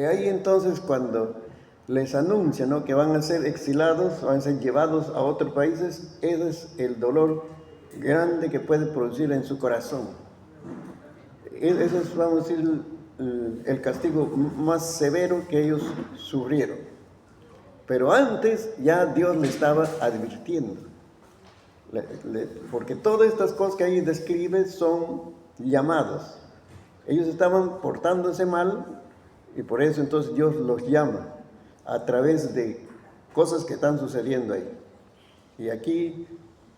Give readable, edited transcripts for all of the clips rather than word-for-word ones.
Ahí entonces cuando les anuncian, ¿no?, que van a ser exilados, van a ser llevados a otros países, ese es el dolor grande que puede producir en su corazón. Ese es, vamos a decir, el castigo más severo que ellos sufrieron. Pero antes ya Dios le estaba advirtiendo, porque todas estas cosas que ahí describe son llamados. Ellos estaban portándose mal y por eso entonces Dios los llama a través de cosas que están sucediendo ahí. Y aquí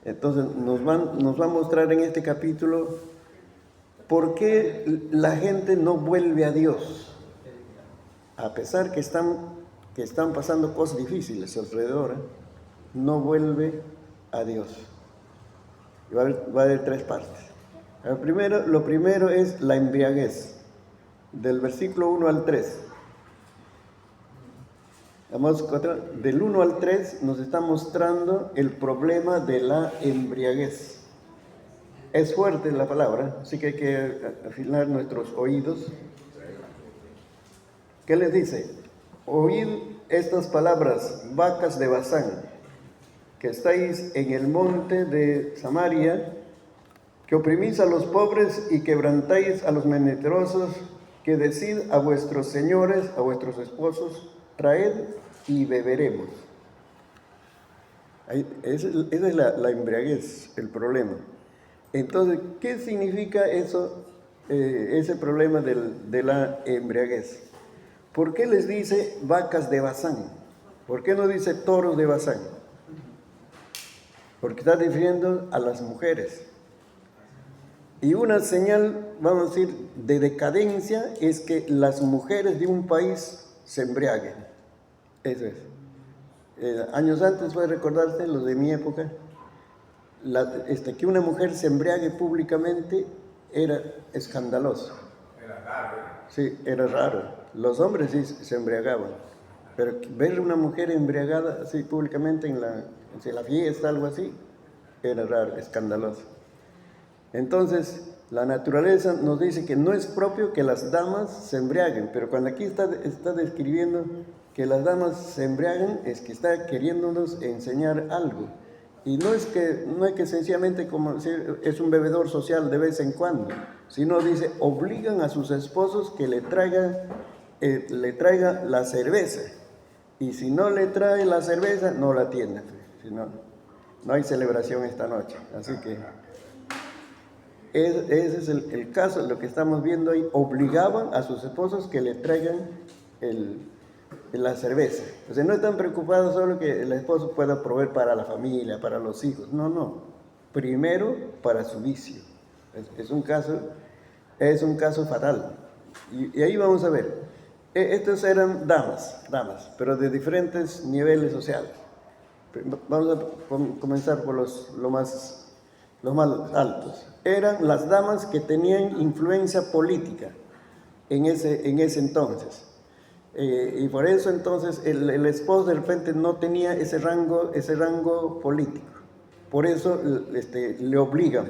entonces nos va a mostrar en este capítulo por qué la gente no vuelve a Dios, a pesar que están pasando cosas difíciles alrededor, no vuelve a Dios. Y va a haber tres partes. Lo primero es la embriaguez, del versículo 1 al 3. Del 1 al 3 nos está mostrando el problema de la embriaguez. Es fuerte la palabra, así que hay que afinar nuestros oídos. ¿Qué les dice? Oíd estas palabras, vacas de Basán, que estáis en el monte de Samaria, que oprimís a los pobres y quebrantáis a los menesterosos, que decid a vuestros señores, a vuestros esposos, traed y beberemos. Esa es la embriaguez, el problema. Entonces, ¿qué significa eso, ese problema de la embriaguez? ¿Por qué les dice vacas de Basán? ¿Por qué no dice toros de Basán? Porque está refiriendo a las mujeres. Y una señal, vamos a decir, de decadencia es que las mujeres de un país se embriaguen. Eso es. Años antes, puede recordarse, los de mi época, que una mujer se embriague públicamente era escandaloso. Era raro. Sí, era raro. Los hombres sí se embriagaban, pero ver una mujer embriagada así públicamente en la fiesta, algo así, era raro, escandaloso. Entonces, la naturaleza nos dice que no es propio que las damas se embriaguen, pero cuando aquí está describiendo que las damas se embriaguen, es que está queriéndonos enseñar algo. Y no es que sencillamente como decir, es un bebedor social de vez en cuando, sino dice, obligan a sus esposos que le traiga la cerveza. Y si no le trae la cerveza, no la atienden. Si no hay celebración esta noche. Así que ese es el caso, lo que estamos viendo ahí. Obligaban a sus esposos que le traigan la cerveza. O sea, no están preocupados solo que el esposo pueda proveer para la familia, para los hijos. No. Primero para su vicio. Es un caso fatal. Y ahí vamos a ver. Estos eran damas, pero de diferentes niveles sociales. Vamos a comenzar por los más altos. Eran las damas que tenían influencia política en ese entonces. Y por eso entonces el esposo de repente no tenía ese rango político. Por eso le obligan.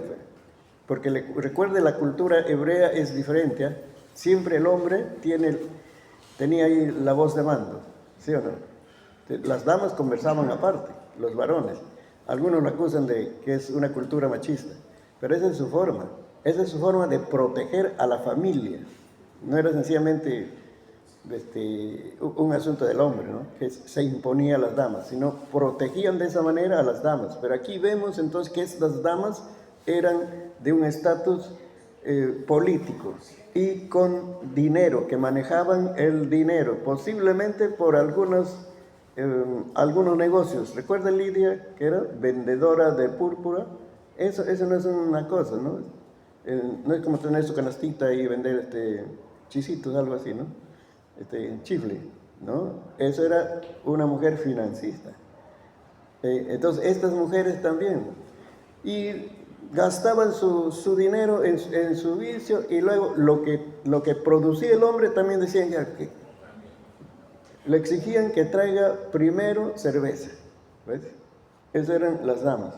Porque recuerde, la cultura hebrea es diferente. Siempre el hombre tenía ahí la voz de mando, ¿sí o no? Las damas conversaban aparte, los varones. Algunos lo acusan de que es una cultura machista, pero esa es su forma de proteger a la familia. No era sencillamente un asunto del hombre, ¿no?, que se imponía a las damas, sino protegían de esa manera a las damas. Pero aquí vemos entonces que estas damas eran de un estatus político y con dinero, que manejaban el dinero, posiblemente por algunos negocios. ¿Recuerda Lidia, que era vendedora de púrpura? Eso no es una cosa, ¿no? No es como tener su canastita y vender chisitos, algo así, ¿no? Chifle, ¿no? Eso era una mujer financista. Entonces, estas mujeres también. Y gastaban su dinero en su vicio, y luego lo que producía el hombre también decían que le exigían que traiga primero cerveza. ¿Ves? Esas eran las damas.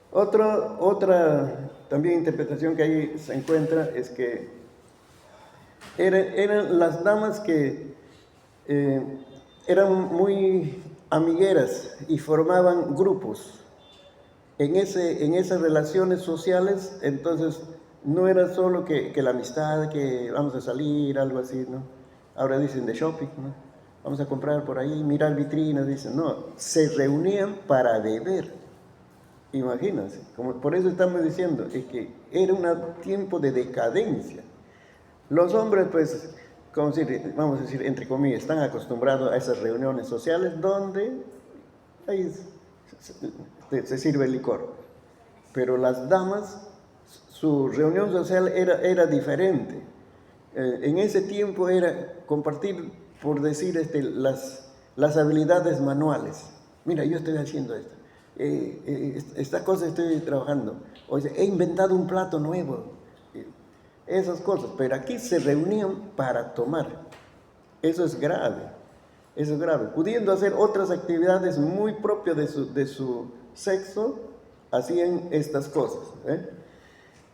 Otra también interpretación que ahí se encuentra es que eran las damas que eh, eran muy amigueras y formaban grupos. En esas relaciones sociales, entonces, no era solo que la amistad, que vamos a salir, algo así, ¿no? Ahora dicen de shopping, ¿no? Vamos a comprar por ahí, mirar vitrinas, dicen, no, se reunían para beber. Imagínense, como por eso estamos diciendo, es que era un tiempo de decadencia. Los hombres, pues, como decir, vamos a decir, entre comillas, están acostumbrados a esas reuniones sociales donde ahí se sirve el licor. Pero las damas, su reunión social era diferente. En ese tiempo era compartir, por decir, las habilidades manuales. Mira, yo estoy haciendo esto. Esta cosa estoy trabajando. O sea, he inventado un plato nuevo. Esas cosas. Pero aquí se reunían para tomar. Eso es grave. Eso es grave. Pudiendo hacer otras actividades muy propias de su sexo, hacían estas cosas.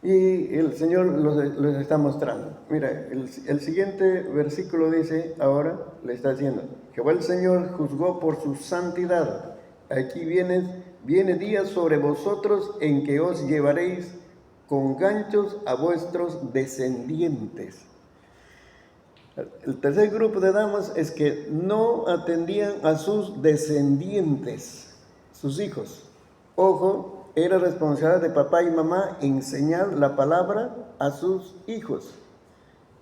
Y el Señor los está mostrando. Mira, el siguiente versículo dice, ahora le está diciendo, Jehová el Señor juzgó por su santidad. Aquí viene día sobre vosotros en que os llevaréis con ganchos a vuestros descendientes. El tercer grupo de damas es que no atendían a sus descendientes, sus hijos. Ojo, era responsabilidad de papá y mamá enseñar la palabra a sus hijos.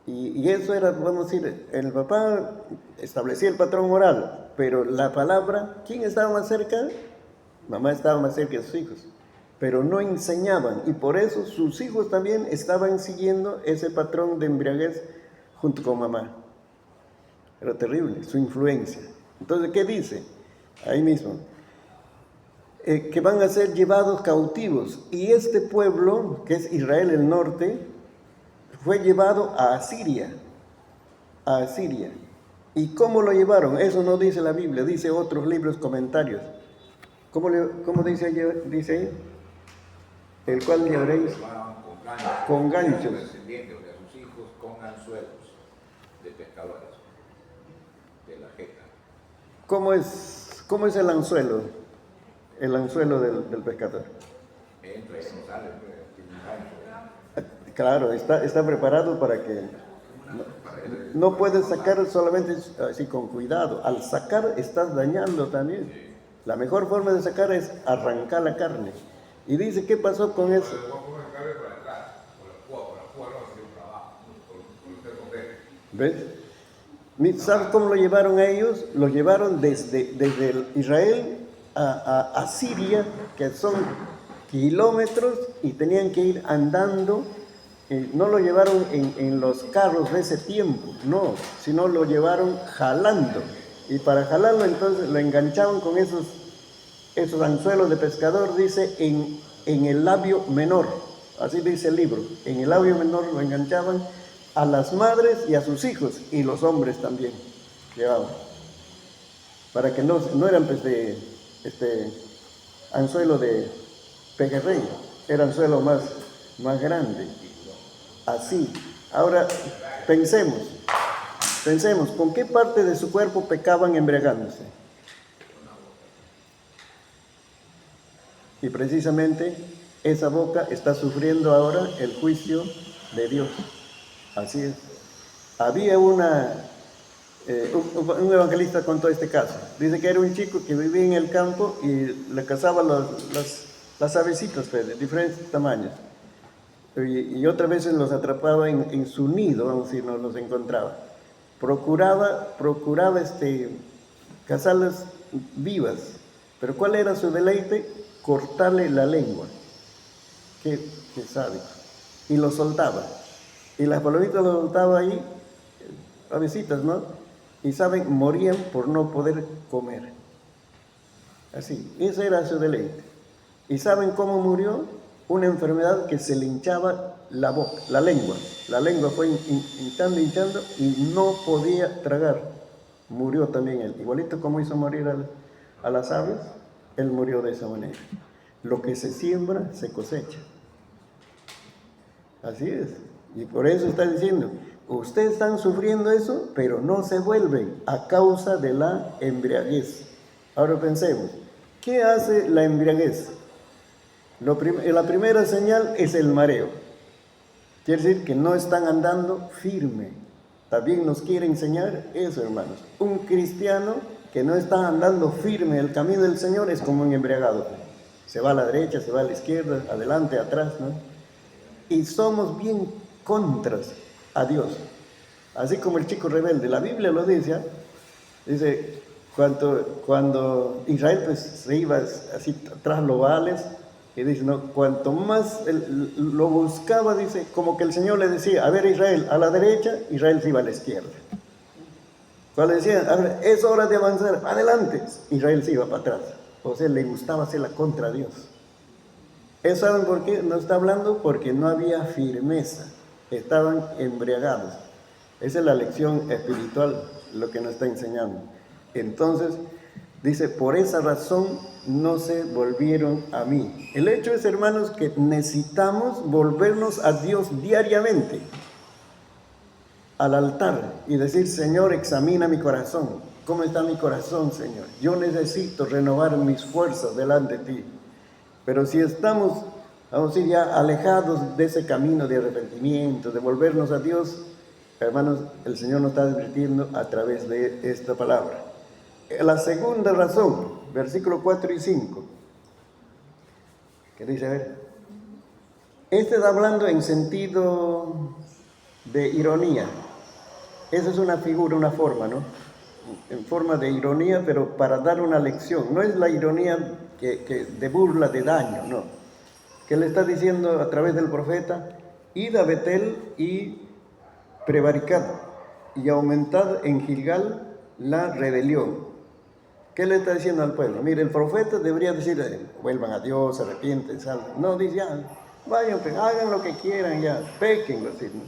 Y eso era, vamos a decir, el papá establecía el patrón oral, pero la palabra, ¿quién estaba más cerca? Mamá estaba más cerca de sus hijos, pero no enseñaban. Y por eso sus hijos también estaban siguiendo ese patrón de embriaguez junto con mamá. Era terrible, su influencia. Entonces, ¿qué dice? Ahí mismo. Que van a ser llevados cautivos. Y este pueblo, que es Israel el norte, fue llevado a Asiria. A Asiria. ¿Y cómo lo llevaron? Eso no dice la Biblia, dice otros libros comentarios. ¿Cómo dice ahí? El cual llevaréis con ganchos. Sus hijos con anzuelos de pescadores, de la jeta. ¿Cómo es el anzuelo? El anzuelo del pescador. Entra y no sale, tiene un gancho. Claro, está preparado para que no puedes sacar solamente así con cuidado. Al sacar estás dañando también. La mejor forma de sacar es arrancar la carne. Y dice, ¿qué pasó con eso? ¿Ves? ¿Sabes cómo lo llevaron a ellos? Lo llevaron desde Israel a Siria, que son kilómetros, y tenían que ir andando. No lo llevaron en los carros de ese tiempo, no, sino lo llevaron jalando. Y para jalarlo entonces lo enganchaban con esos anzuelos de pescador, dice, en el labio menor. Así dice el libro. En el labio menor lo enganchaban a las madres y a sus hijos, y los hombres también llevaban. Para que no eran pues anzuelo de pejerrey, era anzuelo más grande. Así. Ahora pensemos, ¿con qué parte de su cuerpo pecaban embriagándose? Y precisamente esa boca está sufriendo ahora el juicio de Dios. Así es. Había un evangelista contó este caso. Dice que era un chico que vivía en el campo y le cazaba las avecitas de diferentes tamaños. Y otras veces los atrapaba en su nido, vamos a decir, no los encontraba. Procuraba cazarlas vivas. Pero ¿cuál era su deleite? Cortarle la lengua. Qué sádico. Y lo soltaba. Y las palomitas lo soltaba ahí, avecitas, ¿no? Y saben, morían por no poder comer. Así, ese era su deleite. ¿Y saben cómo murió? Una enfermedad que se le hinchaba la boca, la lengua. La lengua fue hinchando y no podía tragar. Murió también él. Igualito como hizo morir a las aves, él murió de esa manera. Lo que se siembra, se cosecha. Así es. Y por eso está diciendo, ustedes están sufriendo eso, pero no se vuelven a causa de la embriaguez. Ahora pensemos, ¿qué hace la embriaguez? La primera señal es el mareo. Quiere decir que no están andando firme. También nos quiere enseñar eso, hermanos. Un cristiano que no está andando firme el camino del Señor es como un embriagado. Se va a la derecha, se va a la izquierda, adelante, atrás, ¿no? Y somos bien contras a Dios. Así como el chico rebelde. La Biblia lo dice, ¿eh? Dice, cuando Israel pues se iba así tras los Baales, y dice, no, cuanto más lo buscaba, dice, como que el Señor le decía, a ver Israel, a la derecha, Israel se iba a la izquierda. Cuando decían, a ver, es hora de avanzar, adelante, Israel se iba para atrás. O sea, le gustaba hacerla contra Dios. ¿Eso saben por qué? No está hablando porque no había firmeza, estaban embriagados. Esa es la lección espiritual, lo que nos está enseñando. Entonces, dice, por esa razón no se volvieron a mí. El hecho es, hermanos, que necesitamos volvernos a Dios diariamente, al altar, y decir, Señor, examina mi corazón. ¿Cómo está mi corazón, Señor? Yo necesito renovar mis fuerzas delante de ti. Pero si estamos, vamos a decir, ya alejados de ese camino de arrepentimiento, de volvernos a Dios, hermanos, el Señor nos está advirtiendo a través de esta palabra. La segunda razón, versículos 4 y 5, que dice, a ver, este está hablando en sentido de ironía. Esa es una figura, una forma, ¿no? En forma de ironía, pero para dar una lección. No es la ironía que de burla, de daño, no. Que le está diciendo a través del profeta, id a Betel y prevaricad, y aumentad en Gilgal la rebelión. ¿Qué le está diciendo al pueblo? Mire, el profeta debería decir, vuelvan a Dios, arrepienten, salven. No, dice, ya, vayan, hagan lo que quieran, ya, pequen, así, ¿no?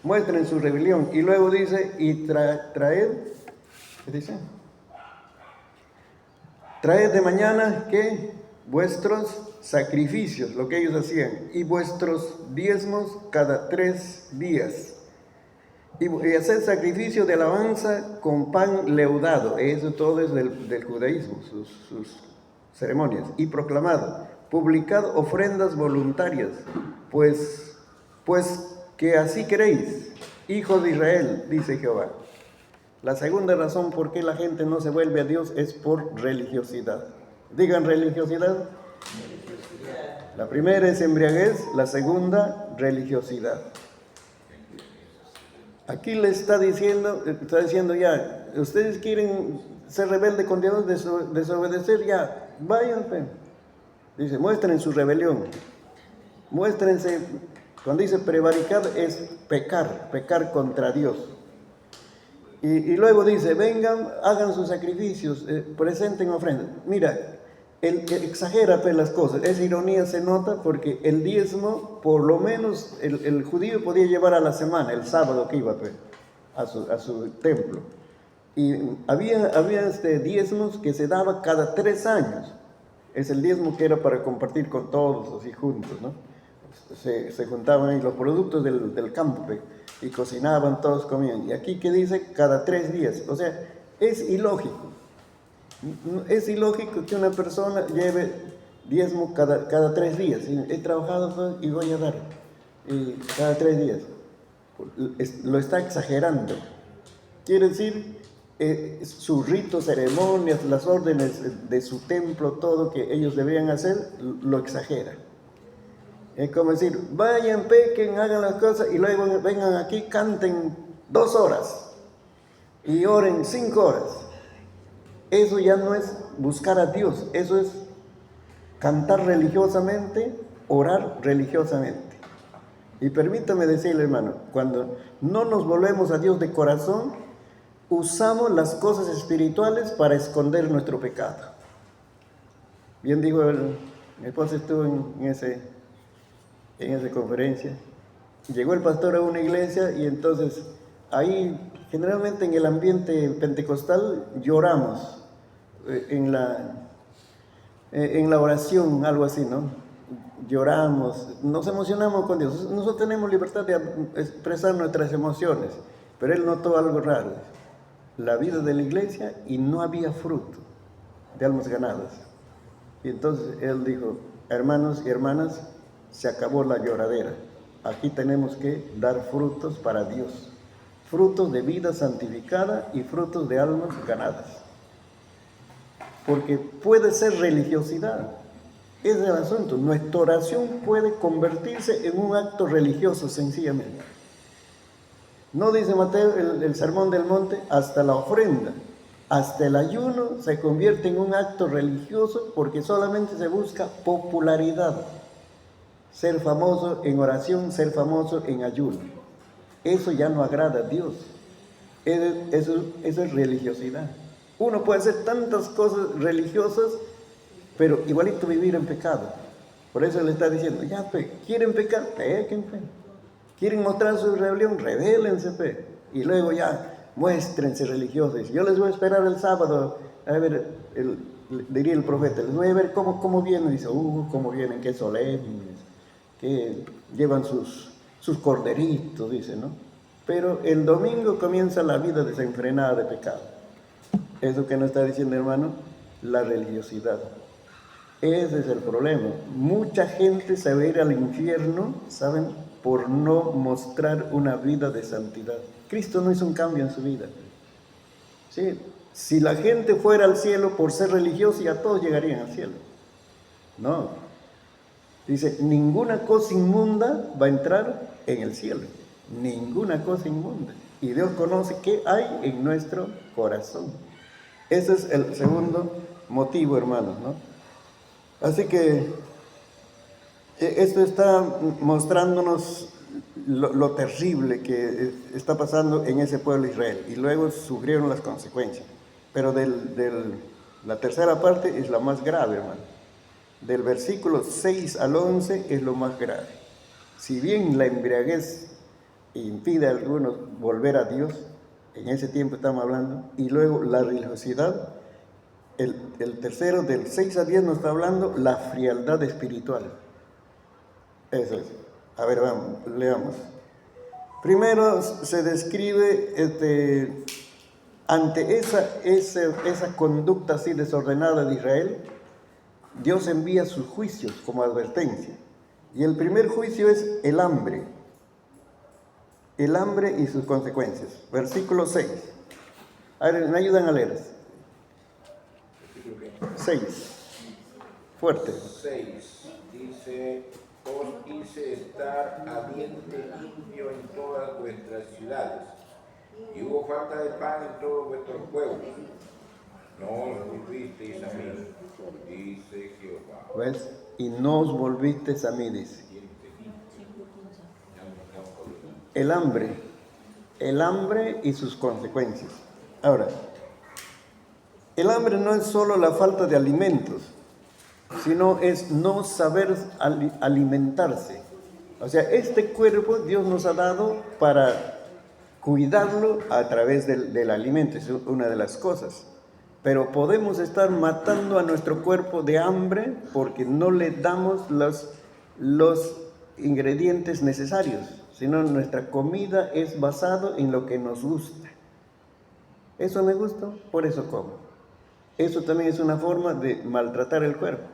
Muestren su rebelión. Y luego dice, y traed, ¿qué dice? Traed de mañana, ¿qué? Vuestros sacrificios, lo que ellos hacían, y vuestros diezmos cada 3 días. Y hacer sacrificio de alabanza con pan leudado. Eso todo es del judaísmo, sus ceremonias. Y proclamado, publicad ofrendas voluntarias, pues que así queréis, hijos de Israel, dice Jehová. La segunda razón por qué la gente no se vuelve a Dios es por religiosidad. Digan religiosidad. La primera es embriaguez, la segunda, religiosidad. Aquí le está diciendo ya, ustedes quieren ser rebeldes con Dios, desobedecer, ya, váyanse. Dice, muestren su rebelión, muéstrense, cuando dice prevaricar es pecar contra Dios. Y luego dice, vengan, hagan sus sacrificios, presenten ofrendas. Mira, él exagera pues las cosas, esa ironía se nota porque el diezmo, por lo menos el judío podía llevar a la semana, el sábado que iba pues, a su templo. Y había diezmos que se daba cada 3 años. Es el diezmo que era para compartir con todos así juntos, ¿no? Se juntaban ahí los productos del campo pues, y cocinaban, todos comían. Y aquí que dice cada 3 días, o sea, es ilógico. Es ilógico que una persona lleve diezmo cada 3 días. He trabajado y voy a dar cada 3 días. Lo está exagerando. Quiere decir, sus ritos, ceremonias, las órdenes de su templo, todo que ellos deberían hacer, lo exagera. Es como decir, vayan, pequen, hagan las cosas y luego vengan aquí, canten 2 horas y oren 5 horas. Eso ya no es buscar a Dios, eso es cantar religiosamente, orar religiosamente. Y permítame decirle, hermano, cuando no nos volvemos a Dios de corazón, usamos las cosas espirituales para esconder nuestro pecado. Bien dijo, mi esposa estuvo en esa conferencia. Llegó el pastor a una iglesia y entonces ahí, generalmente en el ambiente pentecostal, lloramos en la oración, algo así, ¿no? lloramos, nos emocionamos con Dios. Nosotros tenemos libertad de expresar nuestras emociones, pero Él notó algo raro, la vida de la iglesia, y no había fruto de almas ganadas. Y entonces Él dijo, hermanos y hermanas, se acabó la lloradera. Aquí tenemos que dar frutos para Dios, frutos de vida santificada y frutos de almas ganadas. Porque puede ser religiosidad. Ese es el asunto. Nuestra oración puede convertirse en un acto religioso sencillamente. No dice Mateo el Sermón del Monte, hasta la ofrenda, hasta el ayuno se convierte en un acto religioso porque solamente se busca popularidad. Ser famoso en oración, ser famoso en ayuno. Eso ya no agrada a Dios. Eso es religiosidad. Uno puede hacer tantas cosas religiosas, pero igualito vivir en pecado. Por eso le está diciendo, ya, ¿quieren pecar? Pequen, ¿Quieren mostrar su rebelión? Rebélense, y luego ya, muéstrense religiosos. Yo les voy a esperar el sábado, a ver, diría el profeta, les voy a ver cómo vienen. Dice, cómo vienen, qué solemnes, que llevan sus corderitos, dice, ¿no? Pero el domingo comienza la vida desenfrenada de pecado. Eso que nos está diciendo, hermano, la religiosidad. Ese es el problema. Mucha gente se va a ir al infierno, ¿saben?, por no mostrar una vida de santidad. Cristo no hizo un cambio en su vida. ¿Sí? Si la gente fuera al cielo por ser religiosa, ya todos llegarían al cielo. No. Dice, ninguna cosa inmunda va a entrar en el cielo. Ninguna cosa inmunda. Y Dios conoce qué hay en nuestro corazón. Ese es el segundo motivo, hermanos, ¿no? Así que esto está mostrándonos lo terrible que está pasando en ese pueblo de Israel. Y luego sufrieron las consecuencias. Pero la tercera parte es la más grave, hermano. Del versículo 6 al 11 es lo más grave. Si bien la embriaguez impide a algunos volver a Dios, en ese tiempo estamos hablando, y luego la religiosidad, el tercero del 6 a 10 nos está hablando la frialdad espiritual. Eso es. A ver, vamos, leamos. Primero se describe ante esa conducta así desordenada de Israel, Dios envía sus juicios como advertencia. Y el primer juicio es el hambre. El hambre y sus consecuencias. Versículo 6. A ver, me ayudan a leer. 6. Fuerte. 6. Dice, os hice estar habiente limpio en todas vuestras ciudades, y hubo falta de pan en todos vuestros pueblos. No os volvisteis a mí, dice Jehová. ¿Ves? Y no os volvisteis a mí, dice. El hambre y sus consecuencias. Ahora, el hambre no es solo la falta de alimentos, sino es no saber alimentarse. O sea, este cuerpo Dios nos ha dado para cuidarlo a través del alimento, es una de las cosas. Pero podemos estar matando a nuestro cuerpo de hambre porque no le damos los ingredientes necesarios, sino nuestra comida es basada en lo que nos gusta. Eso me gusta, por eso como. Eso también es una forma de maltratar el cuerpo.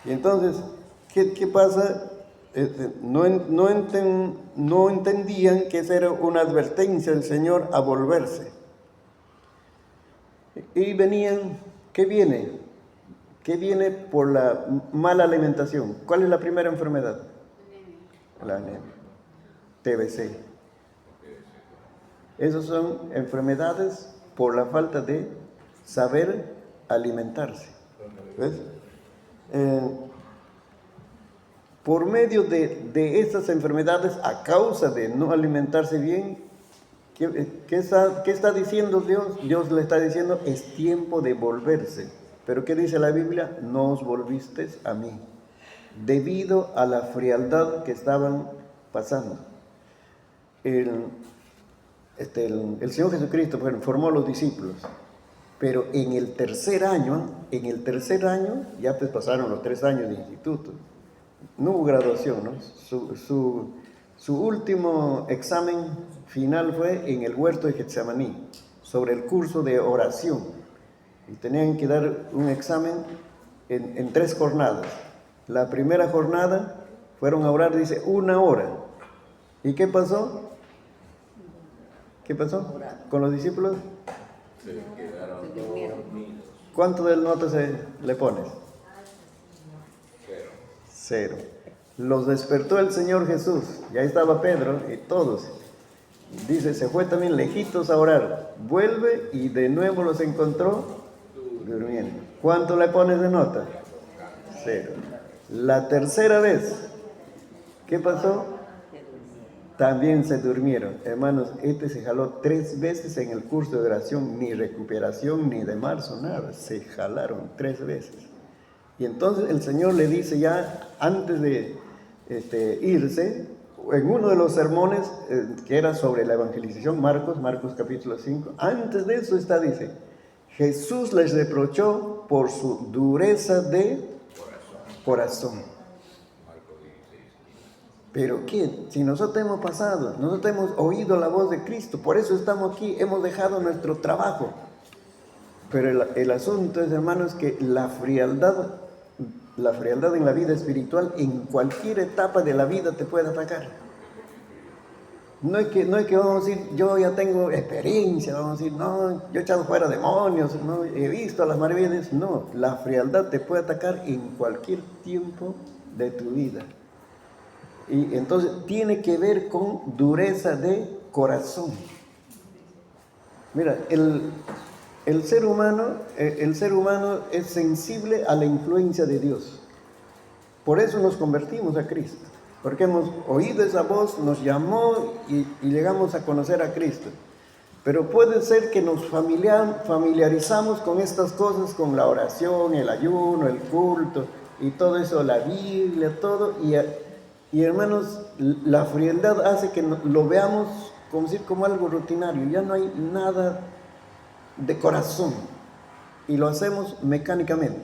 Y entonces, ¿qué pasa? No entendían que esa era una advertencia del Señor a volverse. Y venían, ¿qué viene? ¿Qué viene por la mala alimentación? ¿Cuál es la primera enfermedad? La anemia. TBC. Esas son enfermedades por la falta de saber alimentarse. ¿Ves? Por medio de esas enfermedades, a causa de no alimentarse bien, ¿qué está diciendo Dios? Dios le está diciendo, es tiempo de volverse. Pero ¿qué dice la Biblia? No os volvisteis a mí, debido a la frialdad que estaban pasando. El Señor Jesucristo formó a los discípulos, pero en el tercer año, ya pues pasaron los 3 años de instituto, no hubo graduación, ¿no? Su último examen final fue en el huerto de Getsemaní, sobre el curso de oración. Y tenían que dar un examen en 3 jornadas. La primera jornada fueron a orar, dice, 1 hora. ¿Y qué pasó? ¿Qué pasó con los discípulos? Se quedaron dormidos. ¿Cuánto del nota le pones? 0. 0. Los despertó el Señor Jesús, ya estaba Pedro y todos. Dice, se fue también lejitos a orar. Vuelve y de nuevo los encontró durmiendo. ¿Cuánto le pones de nota? 0. La tercera vez, ¿qué pasó? También se durmieron. Hermanos, se jaló 3 veces en el curso de oración, ni recuperación, ni de marzo, nada. Se jalaron 3 veces. Y entonces el Señor le dice ya, antes de irse, en uno de los sermones que era sobre la evangelización, Marcos capítulo 5, antes de eso dice, Jesús les reprochó por su dureza de corazón. Pero ¿qué? Si nosotros hemos pasado, nosotros hemos oído la voz de Cristo, por eso estamos aquí, hemos dejado nuestro trabajo. Pero el asunto es, hermanos, que la frialdad en la vida espiritual, en cualquier etapa de la vida te puede atacar. No es que vamos a decir, yo ya tengo experiencia, vamos a decir, no, yo he echado fuera demonios, no, he visto las maravillas. No, la frialdad te puede atacar en cualquier tiempo de tu vida. Y entonces tiene que ver con dureza de corazón. Mira, el ser humano es sensible a la influencia de Dios. Por eso nos convertimos a Cristo. Porque hemos oído esa voz, nos llamó y llegamos a conocer a Cristo. Pero puede ser que nos familiarizamos con estas cosas, con la oración, el ayuno, el culto y todo eso, la Biblia, todo. Y hermanos, la frialdad hace que lo veamos como algo rutinario. Ya no hay nada de corazón y lo hacemos mecánicamente.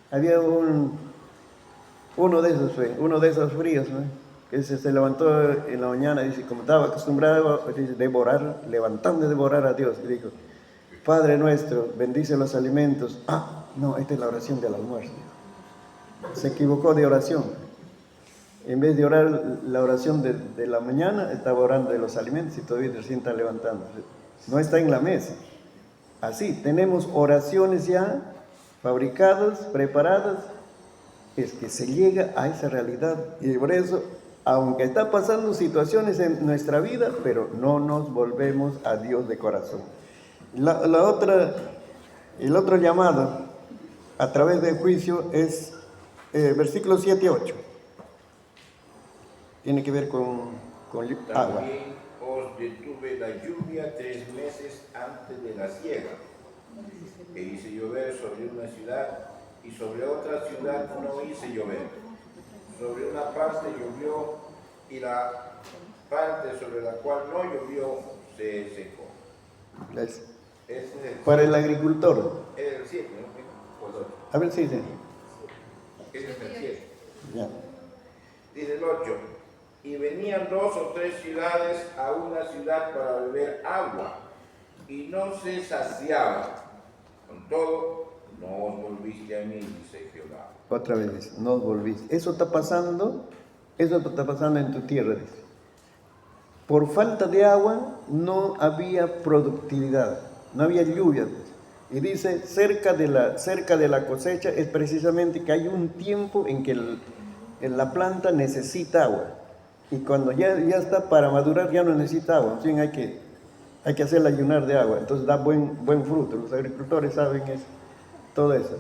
Había uno de esos fríos, ¿no? Que se levantó en la mañana, dice, como estaba acostumbrado a devorar, levantando y devorar a Dios, y dijo, Padre nuestro, bendice los alimentos. No, esta es la oración del almuerzo. Se equivocó de oración. En vez de orar la oración de la mañana, estaba orando de los alimentos y todavía recién está levantando. No está en la mesa. Así, tenemos oraciones ya fabricadas, preparadas, es que se llega a esa realidad. Y por eso, aunque está pasando situaciones en nuestra vida, pero no nos volvemos a Dios de corazón. El otro llamado a través del juicio es versículos 7 y 8. Tiene que ver con agua. También os detuve la lluvia 3 meses antes de la siega, e hice llover sobre una ciudad, y sobre otra ciudad no hice llover. Sobre una parte llovió, y la parte sobre la cual no llovió se secó. Para el agricultor. Es el 7, ¿no? O el 8. A ver si dice. Ese es el 7. Ya. Dice el 8. Y venían 2 o 3 ciudades a una ciudad para beber agua, y no se saciaba. Con todo, no os volviste a mí, dice Jehová. Otra vez, no os volviste. Eso está pasando en tu tierra, dice. Por falta de agua no había productividad, no había lluvia. Y dice, cerca de la cosecha es precisamente que hay un tiempo en que la planta necesita agua. Y cuando ya está para madurar, ya no necesita agua. En fin, hay que hacerla llenar de agua. Entonces da buen fruto. Los agricultores saben eso, todo eso.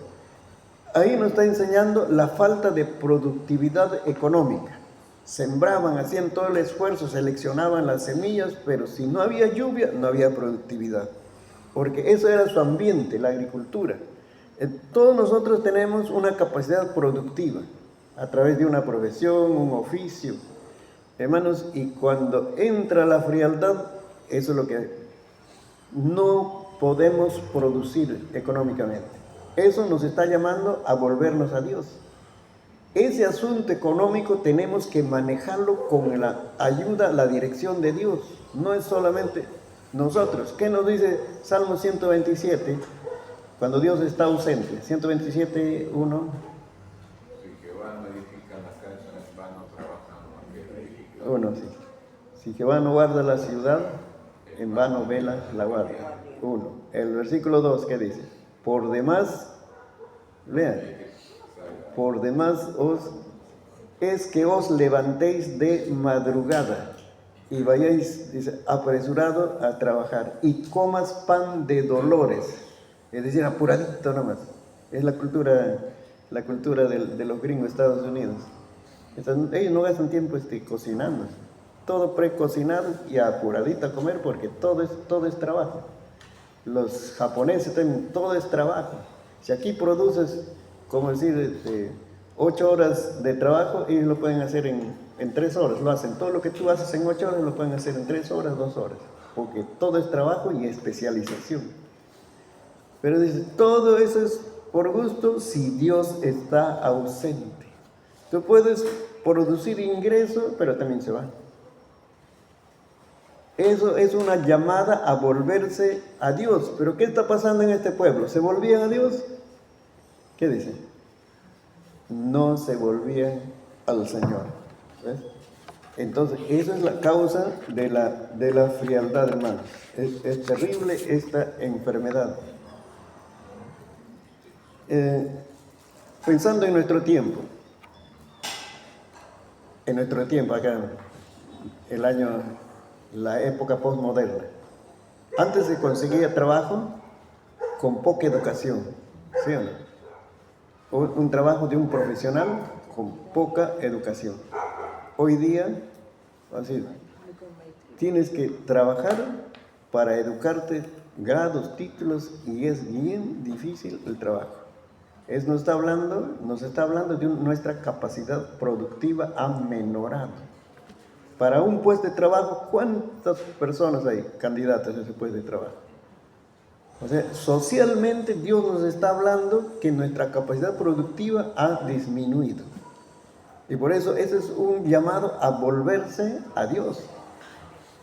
Ahí nos está enseñando la falta de productividad económica. Sembraban, hacían todo el esfuerzo, seleccionaban las semillas, pero si no había lluvia, no había productividad. Porque eso era su ambiente, la agricultura. Todos nosotros tenemos una capacidad productiva a través de una profesión, un oficio. Hermanos, y cuando entra la frialdad, eso es lo que no podemos producir económicamente. Eso nos está llamando a volvernos a Dios. ese asunto económico tenemos que manejarlo con la ayuda, la dirección de Dios. No es solamente nosotros. ¿Qué nos dice Salmo 127? Cuando Dios está ausente. 127:1. Si Jehová no edifica la casa, en vano trabajan los que la edifican. 1, sí. Si Jehová no guarda la ciudad, en vano vela la guardia. 1. El versículo 2, ¿qué dice? Por demás, vean, por demás es que os levantéis de madrugada y vayáis, dice, apresurado a trabajar y comas pan de dolores, es decir, apuradito nomás. Es la cultura de los gringos de Estados Unidos. Entonces, ellos no gastan tiempo cocinando, todo precocinado y apuradito a comer porque todo es trabajo. Los japoneses también, todo es trabajo. Si aquí produces, como decir, 8 horas de trabajo, ellos lo pueden hacer en 3 horas, lo hacen. Todo lo que tú haces en 8 horas lo pueden hacer en 3 horas, 2 horas, porque todo es trabajo y especialización. Pero dice, todo eso es por gusto si Dios está ausente. Tú puedes producir ingreso, pero también se va. Eso es una llamada a volverse a Dios. ¿Pero qué está pasando en este pueblo? ¿Se volvían a Dios? ¿Qué dice? No se volvían al Señor. ¿Ves? Entonces, esa es la causa de la frialdad, hermanos. Es terrible esta enfermedad. Pensando en nuestro tiempo. En nuestro tiempo, acá, la época postmoderna. Antes se conseguía trabajo con poca educación, ¿sí o no? Un trabajo de un profesional con poca educación. Hoy día, así, tienes que trabajar para educarte, grados, títulos, y es bien difícil el trabajo. Nos está hablando de nuestra capacidad productiva ha menorado. Para un puesto de trabajo, ¿cuántas personas hay candidatas a ese puesto de trabajo? O sea, socialmente Dios nos está hablando que nuestra capacidad productiva ha disminuido. Y por eso ese es un llamado a volverse a Dios.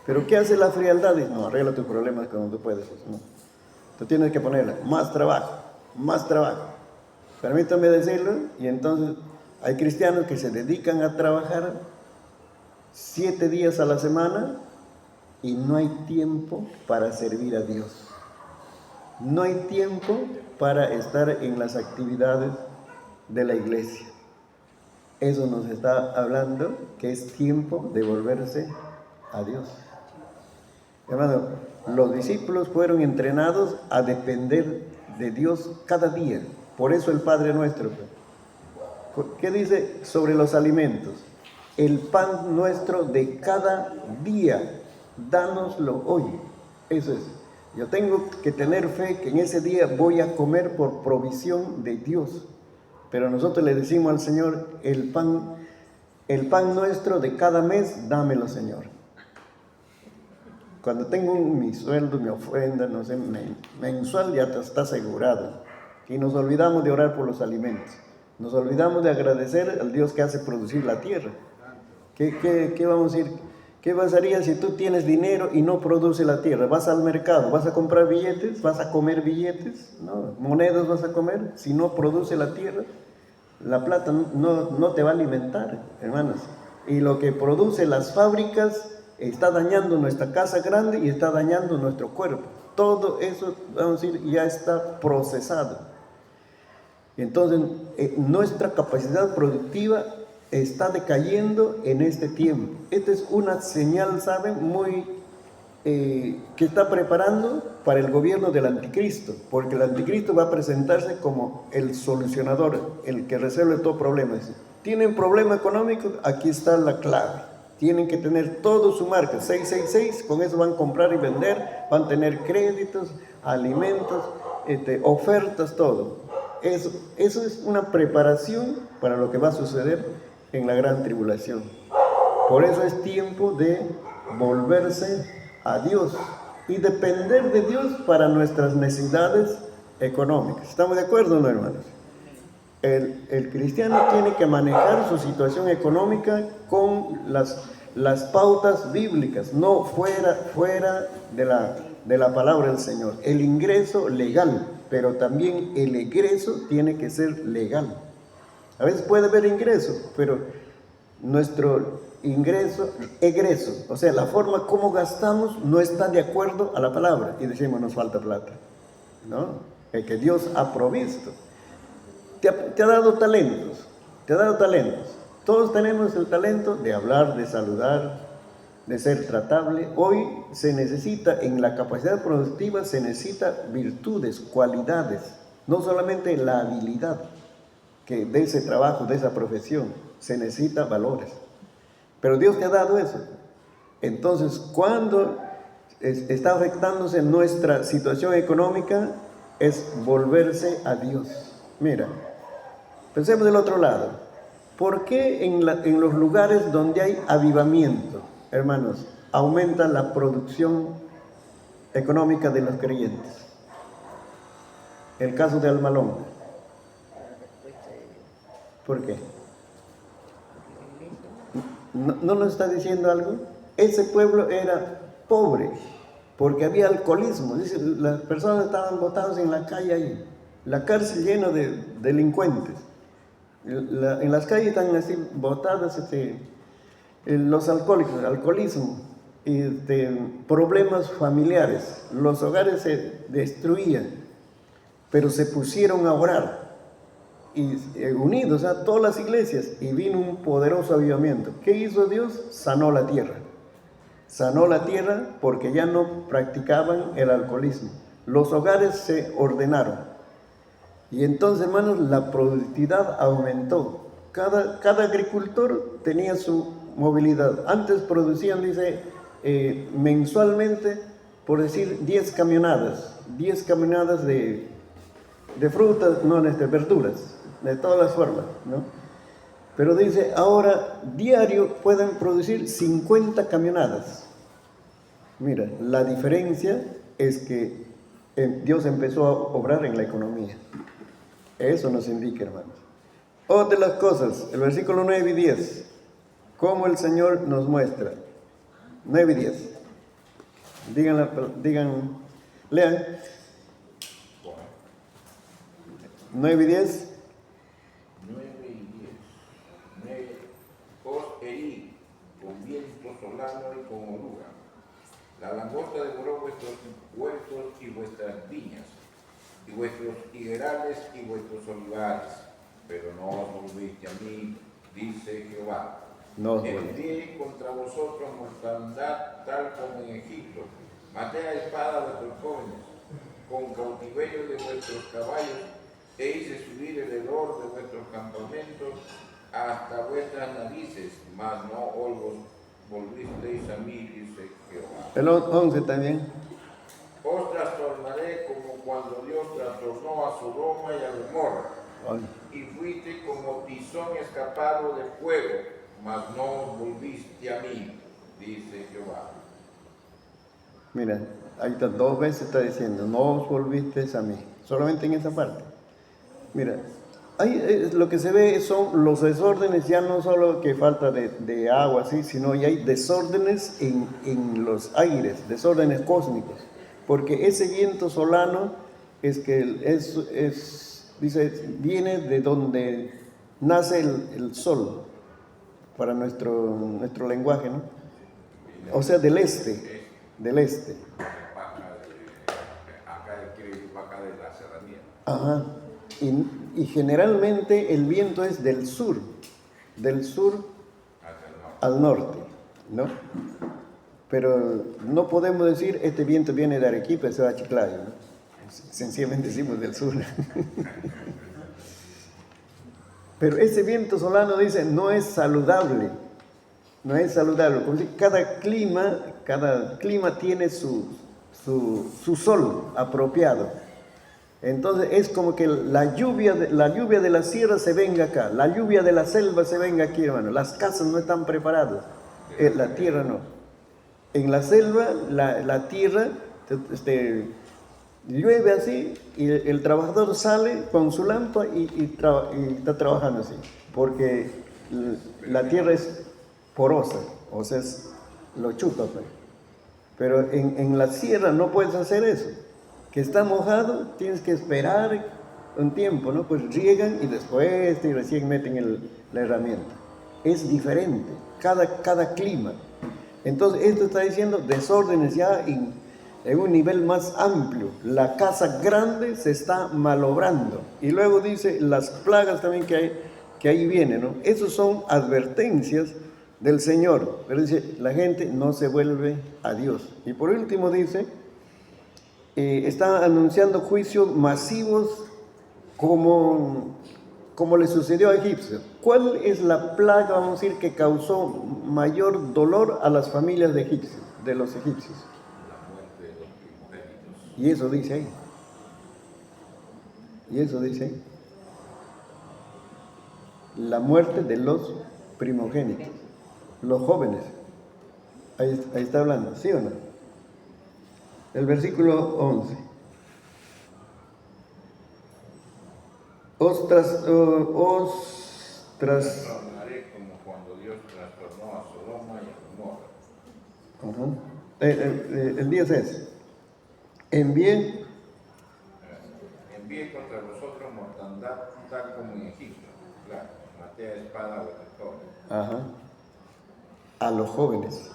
Pero ¿qué hace la frialdad? Dice, no, arregla tus problemas cuando tú puedes. No. Tú tienes que ponerle más trabajo, más trabajo. Permítame decirlo, y entonces hay cristianos que se dedican a trabajar 7 días a la semana y no hay tiempo para servir a Dios. No hay tiempo para estar en las actividades de la iglesia. Eso nos está hablando que es tiempo de volverse a Dios. Hermano, los discípulos fueron entrenados a depender de Dios cada día. Por eso el Padre Nuestro. ¿Qué dice sobre los alimentos? El pan nuestro de cada día, dánoslo hoy. Eso es. Yo tengo que tener fe que en ese día voy a comer por provisión de Dios. Pero nosotros le decimos al Señor, el pan nuestro de cada mes, dámelo, Señor. Cuando tengo mi sueldo, mi ofrenda, no sé, mensual, ya está asegurado. Y nos olvidamos de orar por los alimentos. Nos olvidamos de agradecer al Dios que hace producir la tierra. ¿Qué vamos a decir? ¿Qué pasaría si tú tienes dinero y no produce la tierra? ¿Vas al mercado? ¿Vas a comprar billetes? ¿Vas a comer billetes? No, monedas vas a comer. Si no produce la tierra, la plata no te va a alimentar, hermanos. Y lo que produce las fábricas está dañando nuestra casa grande y está dañando nuestro cuerpo. Todo eso, vamos a decir, ya está procesado. Entonces, nuestra capacidad productiva está decayendo en este tiempo. Esta es una señal, ¿saben? Que está preparando para el gobierno del anticristo, porque el anticristo va a presentarse como el solucionador, el que resuelve todo problema. ¿Tienen problema económico? Aquí está la clave. Tienen que tener todo su marca, 666, con eso van a comprar y vender, van a tener créditos, alimentos, ofertas, todo. Eso es una preparación para lo que va a suceder en la gran tribulación. Por eso es tiempo de volverse a Dios y depender de Dios para nuestras necesidades económicas. ¿Estamos de acuerdo, no, hermanos? El cristiano tiene que manejar su situación económica con las pautas bíblicas, no fuera de la palabra del Señor. El ingreso legal, pero también el egreso tiene que ser legal. A veces puede haber ingreso, pero nuestro egreso, o sea, la forma como gastamos no está de acuerdo a la palabra y decimos nos falta plata, ¿no? El que Dios ha provisto. Te ha dado talentos, te ha dado talentos. Todos tenemos el talento de hablar, de saludar, de ser tratable. Hoy se necesita, en la capacidad productiva, se necesita virtudes, cualidades, no solamente la habilidad que de ese trabajo, de esa profesión, se necesita valores. Pero Dios te ha dado eso. Entonces, cuando está afectándose nuestra situación económica, es volverse a Dios. Mira, pensemos del otro lado. ¿Por qué en los lugares donde hay avivamiento, hermanos, aumenta la producción económica de los creyentes? El caso de Almalón. ¿Por qué? ¿No nos está diciendo algo? Ese pueblo era pobre porque había alcoholismo. Dice, las personas estaban botadas en la calle ahí. La cárcel llena de delincuentes. En las calles están así botadas los alcohólicos, alcoholismo, problemas familiares. Los hogares se destruían, pero se pusieron a orar y unidos a todas las iglesias y vino un poderoso avivamiento. ¿Qué hizo Dios? Sanó la tierra. Sanó la tierra porque ya no practicaban el alcoholismo. Los hogares se ordenaron. Y entonces, hermanos, la productividad aumentó. Cada agricultor tenía su movilidad. Antes producían, dice, mensualmente, por decir, 10 camionadas de frutas, no, de verduras, de todas las formas, ¿no? Pero dice, ahora diario pueden producir 50 camionadas. Mira, la diferencia es que Dios empezó a obrar en la economía. Eso nos indica, hermanos. Otra de las cosas, el versículo 9 y 10, cómo el Señor nos muestra. 9 y 10. Lean. 9 y 10. 9 y 10. Os herí con viento solano y con oruga. La langosta devoró vuestros huertos y vuestras viñas, y vuestros higuerales y vuestros olivares, pero no os volviste a mí, dice Jehová. No. Envié contra vosotros mortandad tal como en Egipto. Maté a espada a vuestros jóvenes, con cautiverio de vuestros caballos, e hice subir el hedor de vuestros campamentos hasta vuestras narices, mas no os volvisteis a mí, dice Jehová. El 11 también. Os trastornaré como cuando Dios trastornó a Sodoma y a Gomorra, y fuiste como tizón escapado de fuego, mas no os volviste a mí, dice Jehová. Mira, ahí está, 2 veces está diciendo, no os volviste a mí, solamente en esa parte. Mira, ahí lo que se ve son los desórdenes, ya no solo que falta de agua, ¿sí? Sino ya hay desórdenes en los aires, desórdenes cósmicos. Porque ese viento solano dice, viene de donde nace el sol, para nuestro lenguaje, ¿no? O sea, del este. Acá de la serranía. Ajá. Y generalmente el viento es del sur al norte, ¿no? Pero no podemos decir, este viento viene de Arequipa, se va a Chiclayo, ¿no? Sencillamente decimos del sur. Pero ese viento solano, dice, no es saludable. Como si cada clima tiene su sol apropiado. Entonces es como que la lluvia de la sierra se venga acá, la lluvia de la selva se venga aquí, hermano. Las casas no están preparadas, la tierra no. En la selva, la tierra Llueve así y el trabajador sale con su lámpara y está trabajando así, porque la tierra es porosa, o sea, lo chupa, pues. Pero en la sierra no puedes hacer eso, que está mojado, tienes que esperar un tiempo, ¿no? Pues riegan y después y recién meten la herramienta. Es diferente, cada clima. Entonces, esto está diciendo desórdenes ya en un nivel más amplio. La casa grande se está malobrando. Y luego dice las plagas también que ahí vienen, ¿no? Esas son advertencias del Señor. Pero dice, la gente no se vuelve a Dios. Y por último dice, está anunciando juicios masivos como le sucedió a Egipcio. ¿Cuál es la plaga, vamos a decir, que causó mayor dolor a las familias de los egipcios? La muerte de los primogénitos. Y eso dice ahí. Y eso dice ahí. La muerte de los primogénitos, los jóvenes. Ahí está hablando, ¿sí o no? El versículo 11. Os Transformaré como cuando Dios trastornó a Sodoma y a Gomorra. El 10 es, envié contra vosotros mortandad tal como en Egipto. Claro, maté a espada a vuestros jóvenes. a los jóvenes.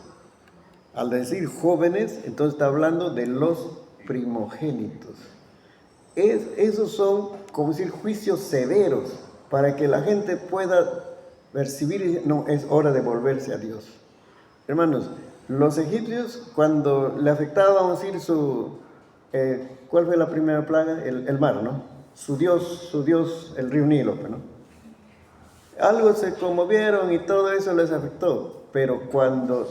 Al decir jóvenes, entonces está hablando de los primogénitos. Esos son, como decir, juicios severos para que la gente pueda percibir, no, es hora de volverse a Dios. Hermanos, los egipcios, cuando le afectaba, vamos a decir, ¿cuál fue la primera plaga? El mar, ¿no? Su Dios, el río Nilo, ¿no? Algo se conmovieron y todo eso les afectó, pero cuando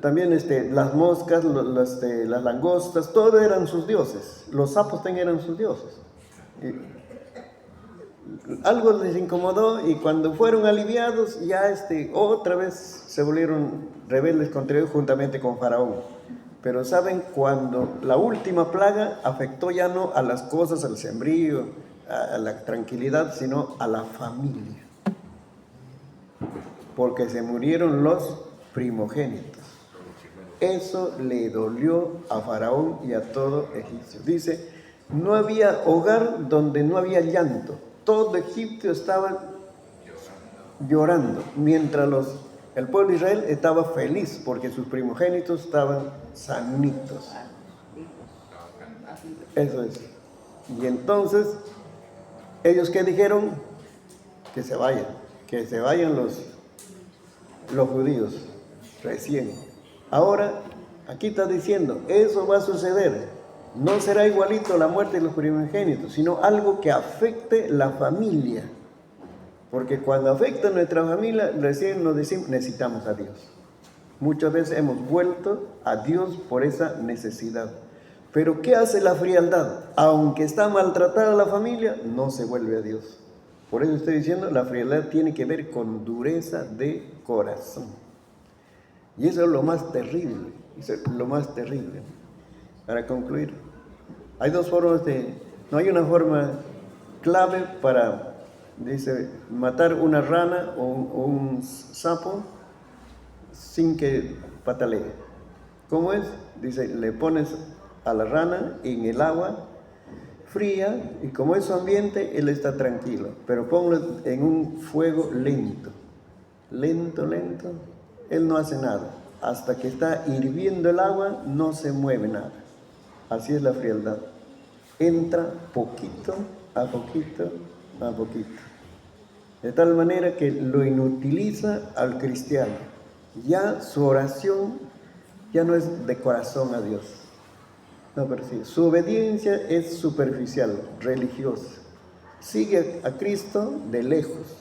también las moscas, las langostas, todo eran sus dioses, los sapos también eran sus dioses. Algo les incomodó y cuando fueron aliviados ya otra vez se volvieron rebeldes contra Dios juntamente con Faraón. Pero saben, cuando la última plaga afectó ya no a las cosas, al sembrío, a la tranquilidad, sino a la familia. Porque se murieron los primogénitos. Eso le dolió a Faraón y a todo Egipcio. Dice, no había hogar donde no había llanto. Todo Egipto estaba llorando, mientras el pueblo de Israel estaba feliz porque sus primogénitos estaban sanitos. Eso es. Y entonces, ¿ellos qué dijeron? Que se vayan los judíos recién. Ahora, aquí está diciendo, eso va a suceder. No será igualito la muerte de los primogénitos, sino algo que afecte la familia. Porque cuando afecta a nuestra familia, recién nos decimos, necesitamos a Dios. Muchas veces hemos vuelto a Dios por esa necesidad. Pero ¿qué hace la frialdad? Aunque está maltratada la familia, no se vuelve a Dios. Por eso estoy diciendo, la frialdad tiene que ver con dureza de corazón. Y eso es lo más terrible, Para concluir, hay dos formas no hay una forma clave para, dice, matar una rana o un sapo sin que patalee. ¿Cómo es? Dice, le pones a la rana en el agua fría y como es su ambiente, él está tranquilo, pero ponlo en un fuego lento, él no hace nada. Hasta que está hirviendo el agua, no se mueve nada. Así es la frialdad. Entra poquito a poquito. De tal manera que lo inutiliza al cristiano. Ya su oración ya no es de corazón a Dios. No, pero sí, su obediencia es superficial, religiosa. Sigue a Cristo de lejos.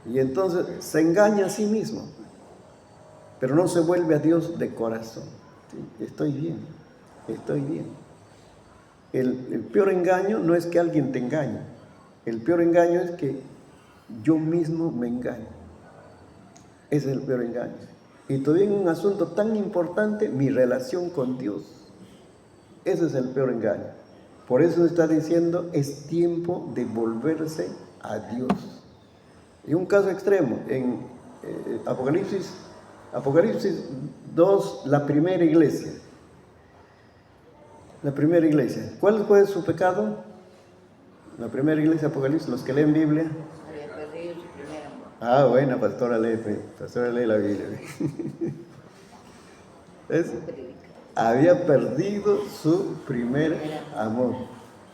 Y entonces se engaña a sí mismo. Pero no se vuelve a Dios de corazón. ¿Sí? Estoy bien. El peor engaño no es que alguien te engañe. El peor engaño es que yo mismo me engaño. Ese es el peor engaño. Y todavía en un asunto tan importante, mi relación con Dios. Ese es el peor engaño. Por eso está diciendo, es tiempo de volverse a Dios. Y un caso extremo, en Apocalipsis 2, la primera iglesia. La primera iglesia. ¿Cuál fue su pecado? La primera iglesia, Apocalipsis, los que leen Biblia. Había perdido su primer amor. Ah, bueno, pastora lee la Biblia. Había perdido su primer amor.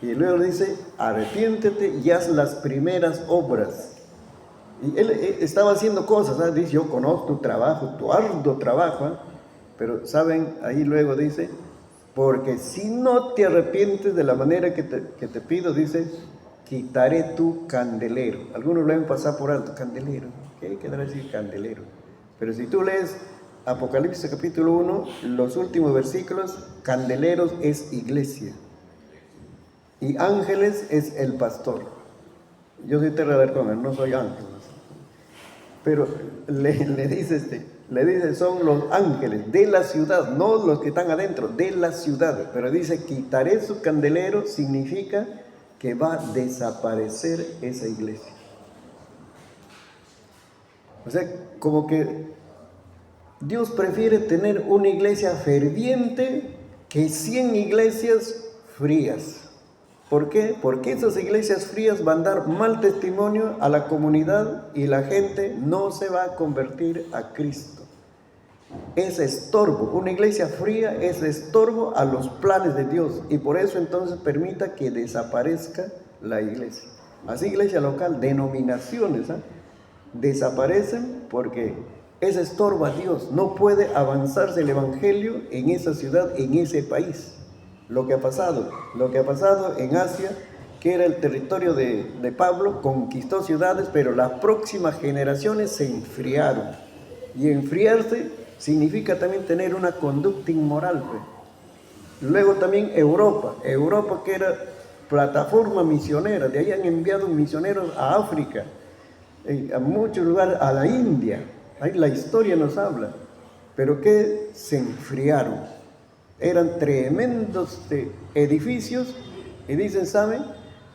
Y luego dice, arrepiéntete y haz las primeras obras. Y él estaba haciendo cosas, ¿sabes? Dice, yo conozco tu trabajo, tu arduo trabajo, ¿eh? Pero, ¿saben? Ahí luego dice, porque si no te arrepientes de la manera que te pido, dice, quitaré tu candelero. Algunos lo han pasado por alto, candelero. ¿Qué quedará decir candelero? Pero si tú lees Apocalipsis capítulo 1, los últimos versículos, candeleros es iglesia. Y ángeles es el pastor. Yo soy Terra del Comer, no soy ángel. Pero le dice, son los ángeles de la ciudad, no los que están adentro, de la ciudad. Pero dice, quitaré su candelero, significa que va a desaparecer esa iglesia. O sea, como que Dios prefiere tener una iglesia ferviente que 100 iglesias frías. ¿Por qué? Porque esas iglesias frías van a dar mal testimonio a la comunidad y la gente no se va a convertir a Cristo. Es estorbo. Una iglesia fría es estorbo a los planes de Dios y por eso entonces permita que desaparezca la iglesia. Así iglesia local, denominaciones, desaparecen porque es estorbo a Dios. No puede avanzarse el evangelio en esa ciudad, en ese país. Lo que ha pasado en Asia, que era el territorio de Pablo, conquistó ciudades, pero las próximas generaciones se enfriaron. Y enfriarse significa también tener una conducta inmoral. Luego también Europa que era plataforma misionera, de ahí han enviado misioneros a África, a muchos lugares, a la India. Ahí la historia nos habla, pero que se enfriaron. Eran tremendos edificios y dicen, ¿saben?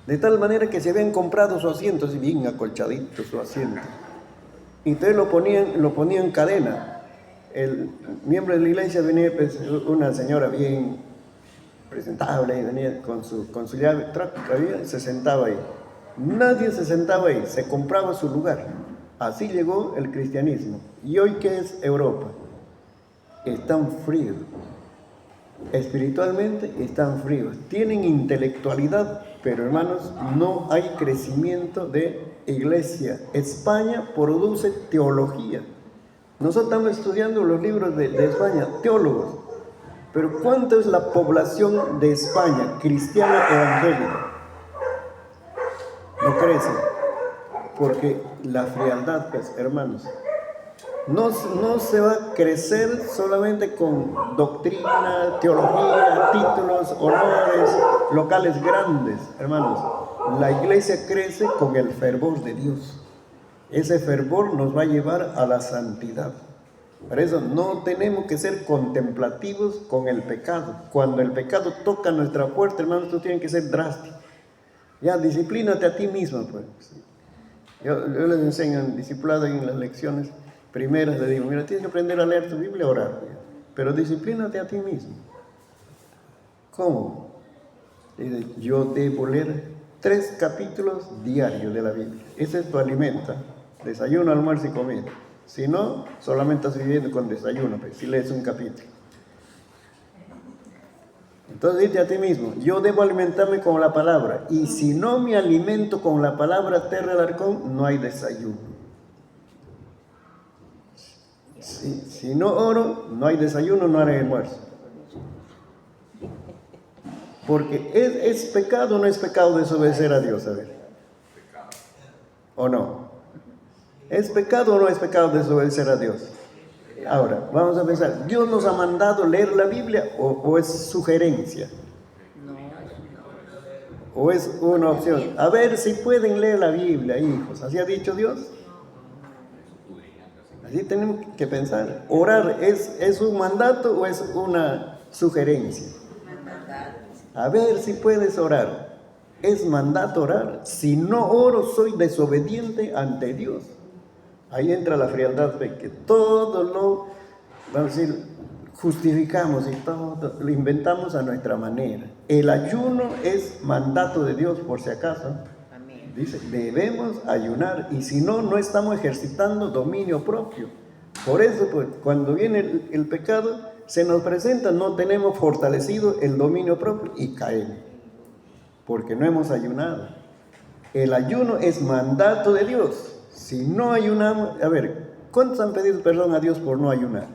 De tal manera que se habían comprado su asiento, así bien acolchadito su asiento. Y entonces lo ponían en cadena. El miembro de la iglesia venía, pues, una señora bien presentable, y venía con su llave, se sentaba ahí. Nadie se sentaba ahí, se compraba su lugar. Así llegó el cristianismo. ¿Y hoy qué es Europa? Están fríos. Espiritualmente están fríos, tienen intelectualidad, pero hermanos, no hay crecimiento de iglesia. España produce teología. Nosotros estamos estudiando los libros de España, teólogos, pero ¿cuánto es la población de España cristiana evangélica? No crece, porque la frialdad, pues, hermanos. No se va a crecer solamente con doctrina, teología, títulos, honores, locales grandes, hermanos. La iglesia crece con el fervor de Dios. Ese fervor nos va a llevar a la santidad. Por eso no tenemos que ser contemplativos con el pecado. Cuando el pecado toca nuestra puerta, hermanos, tú tienes que ser drástico. Ya, disciplínate a ti mismo, pues. Yo les enseño en discipulado en las lecciones primeras, le digo, mira, tienes que aprender a leer tu Biblia y orar, pero disciplínate a ti mismo. ¿Cómo? Dice, yo debo leer 3 capítulos diarios de la Biblia. Ese es tu alimento, desayuno, almuerzo y comida. Si no, solamente estás viviendo con desayuno, pues, si lees un capítulo. Entonces dice a ti mismo, yo debo alimentarme con la palabra, y si no me alimento con la palabra Terra del Arcón, no hay desayuno. Si no oro, no hay desayuno, no haré almuerzo. Porque ¿es pecado o no es pecado desobedecer a Dios? A ver. ¿O no? ¿Es pecado o no es pecado desobedecer a Dios? Ahora, vamos a pensar, ¿Dios nos ha mandado leer la Biblia o es sugerencia? ¿O es una opción? A ver si pueden leer la Biblia, hijos. ¿Así ha dicho Dios? Así tenemos que pensar. ¿Orar es un mandato o es una sugerencia? A ver si puedes orar. Es mandato orar. Si no oro, soy desobediente ante Dios. Ahí entra la frialdad de que todo lo, vamos a decir, justificamos y todo lo inventamos a nuestra manera. El ayuno es mandato de Dios, por si acaso. Amén. Dice, debemos ayunar y si no, no estamos ejercitando dominio propio. Por eso, pues, cuando viene el pecado, se nos presenta, no tenemos fortalecido el dominio propio y caemos, porque no hemos ayunado. El ayuno es mandato de Dios. Si no ayunamos, a ver, ¿cuántos han pedido perdón a Dios por no ayunar?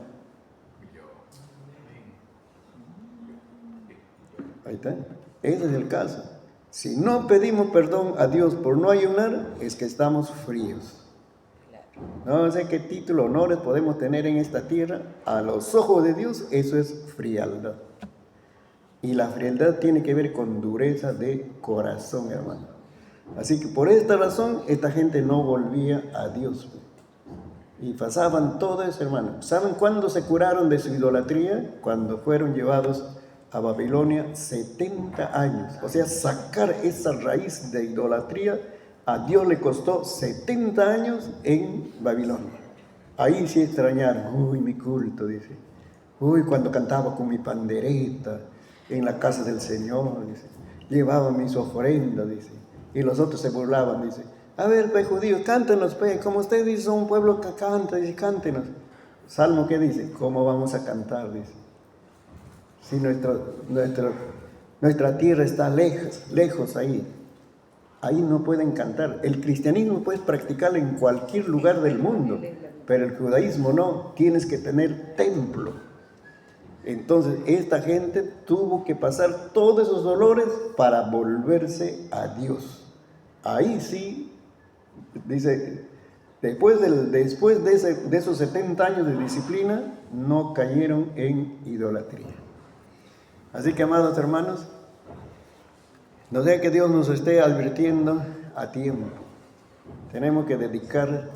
Ahí está. Ese es el caso. Si no pedimos perdón a Dios por no ayunar, es que estamos fríos. No sé qué título, honores podemos tener en esta tierra. A los ojos de Dios, eso es frialdad. Y la frialdad tiene que ver con dureza de corazón, hermano. Así que por esta razón, esta gente no volvía a Dios. Y pasaban todo eso, hermano. ¿Saben cuándo se curaron de su idolatría? Cuando fueron llevados a Babilonia 70 años. O sea, sacar esa raíz de idolatría a Dios le costó 70 años en Babilonia. Ahí sí extrañaron. Uy, mi culto, dice. Uy, cuando cantaba con mi pandereta en la casa del Señor, dice. Llevaba mis ofrendas, dice. Y los otros se burlaban, dice. A ver, pues, judíos, cántenos, pues. Como ustedes dicen, son un pueblo que canta, dice, cántenos. Salmo, ¿qué dice? ¿Cómo vamos a cantar? Dice. Si nuestra tierra está lejos ahí. Ahí no pueden cantar. El cristianismo puedes practicarlo en cualquier lugar del mundo, pero el judaísmo no. Tienes que tener templo. Entonces, esta gente tuvo que pasar todos esos dolores para volverse a Dios. Ahí sí, dice, después de esos 70 años de disciplina, no cayeron en idolatría. Así que, amados hermanos, no sea que Dios nos esté advirtiendo a tiempo. Tenemos que dedicar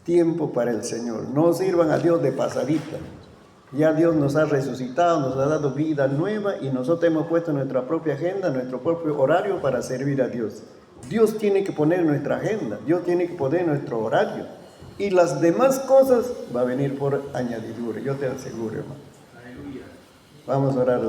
tiempo para el Señor. No sirvan a Dios de pasadita. Ya Dios nos ha resucitado, nos ha dado vida nueva y nosotros hemos puesto nuestra propia agenda, nuestro propio horario para servir a Dios. Dios tiene que poner nuestra agenda, Dios tiene que poner nuestro horario. Y las demás cosas va a venir por añadidura, yo te aseguro, hermano. Vamos a orar.